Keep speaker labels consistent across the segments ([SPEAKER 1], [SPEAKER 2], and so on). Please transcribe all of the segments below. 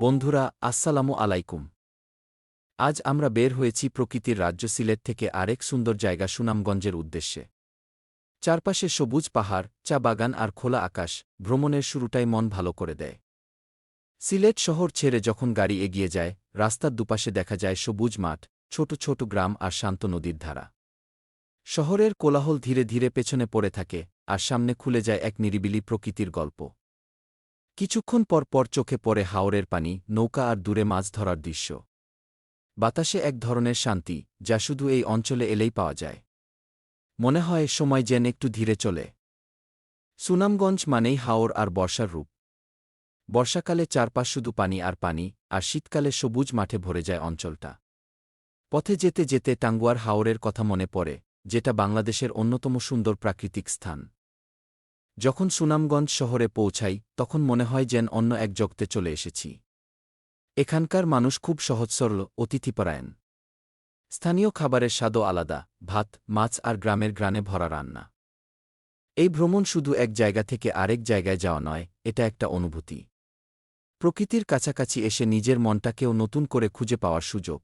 [SPEAKER 1] বন্ধুরা, আসসালামু আলাইকুম। আজ আমরা বের হয়েছি প্রকৃতির রাজ্য সিলেট থেকে আরেক সুন্দর জায়গা সুনামগঞ্জের উদ্দেশ্যে। চারপাশে সবুজ পাহাড়, চা বাগান আর খোলা আকাশ ভ্রমণের শুরুটাই মন ভালো করে দেয়। সিলেট শহর ছেড়ে যখন গাড়ি এগিয়ে যায়, রাস্তার দুপাশে দেখা যায় সবুজ মাঠ, ছোট ছোট গ্রাম আর শান্ত নদীর ধারা। শহরের কোলাহল ধীরে ধীরে পেছনে পড়ে থাকে, আর সামনে খুলে যায় এক নিরিবিলি প্রকৃতির গল্প। কিছুক্ষণ পর পর চোখে পড়ে হাওরের পানি, নৌকা আর দূরে মাছ ধরার দৃশ্য। বাতাসে এক ধরনের শান্তি, যা শুধু এই অঞ্চলে এলেই পাওয়া যায়। মনে হয় সময় যেন একটু ধীরে চলে। সুনামগঞ্জ মানেই হাওর আর বর্ষার রূপ। বর্ষাকালে চারপাশ শুধু পানি আর পানি, আর শীতকালে সবুজ মাঠে ভরে যায় অঞ্চলটা। পথে যেতে যেতে টাঙ্গুয়ার হাওরের কথা মনে পড়ে, যেটা বাংলাদেশের অন্যতম সুন্দর প্রাকৃতিক স্থান। যখন সুনামগঞ্জ শহরে পৌঁছাই, তখন মনে হয় যেন অন্য এক জগতে চলে এসেছি। এখানকার মানুষ খুব সহজ-সরল, অতিথিপরায়ণ। স্থানীয় খাবারের স্বাদও আলাদা, ভাত, মাছ আর গ্রামের ঘ্রাণে ভরা রান্না। এই ভ্রমণ শুধু এক জায়গা থেকে আরেক জায়গায় যাওয়া নয়, এটা একটা অনুভূতি। প্রকৃতির কাছাকাছি এসে নিজের মনটাকেও নতুন করে খুঁজে পাওয়ার সুযোগ।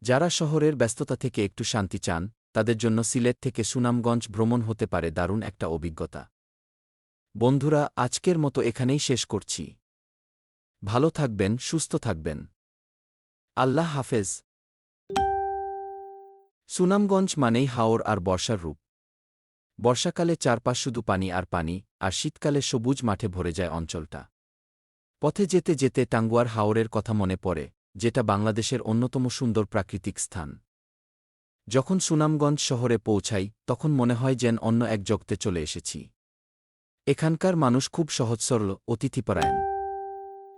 [SPEAKER 1] যারা শহরের ব্যস্ততা থেকে একটু শান্তি চান, তাদের জন্য সিলেট থেকে সুনামগঞ্জ ভ্রমণ হতে পারে দারুণ একটা অভিজ্ঞতা। বন্ধুরা, আজকের মতো এখানেই শেষ করছি। ভালো থাকবেন, সুস্থ থাকবেন। আল্লাহ হাফেজ। সুনামগঞ্জ মানেই হাওর আর বর্ষার রূপ। বর্ষাকালে চারপাশ শুধু পানি আর পানি, আর শীতকালে সবুজ মাঠে ভরে যায় অঞ্চলটা। পথে যেতে যেতে টাঙ্গুয়ার হাওরের কথা মনে পড়ে, যেটা বাংলাদেশের অন্যতম সুন্দর প্রাকৃতিক স্থান। যখন সুনামগঞ্জ শহরে পৌঁছাই, তখন মনে হয় যেন অন্য এক জগতে চলে এসেছি। এখানকার মানুষ খুব সহজ-সরল, অতিথিপরায়ণ।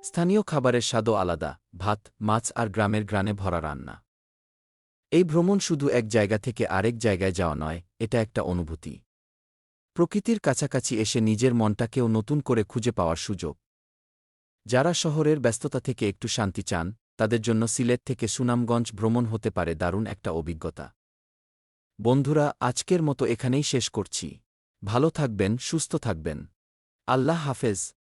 [SPEAKER 1] স্থানীয় খাবারের স্বাদও আলাদা, ভাত, মাছ আর গ্রামের ঘ্রাণে ভরা রান্না। এই ভ্রমণ শুধু এক জায়গা থেকে আরেক জায়গায় যাওয়া নয়, এটা একটা অনুভূতি। প্রকৃতির কাছাকাছি এসে নিজের মনটাকেও নতুন করে খুঁজে পাওয়ার সুযোগ। যারা শহরের ব্যস্ততা থেকে একটু শান্তি চান, তাদের জন্য সিলেট থেকে সুনামগঞ্জ ভ্রমণ হতে পারে দারুণ একটা অভিজ্ঞতা। বন্ধুরা, আজকের মতো এখানেই শেষ করছি। ভালো থাকবেন, সুস্থ থাকবেন। আল্লাহ হাফেজ।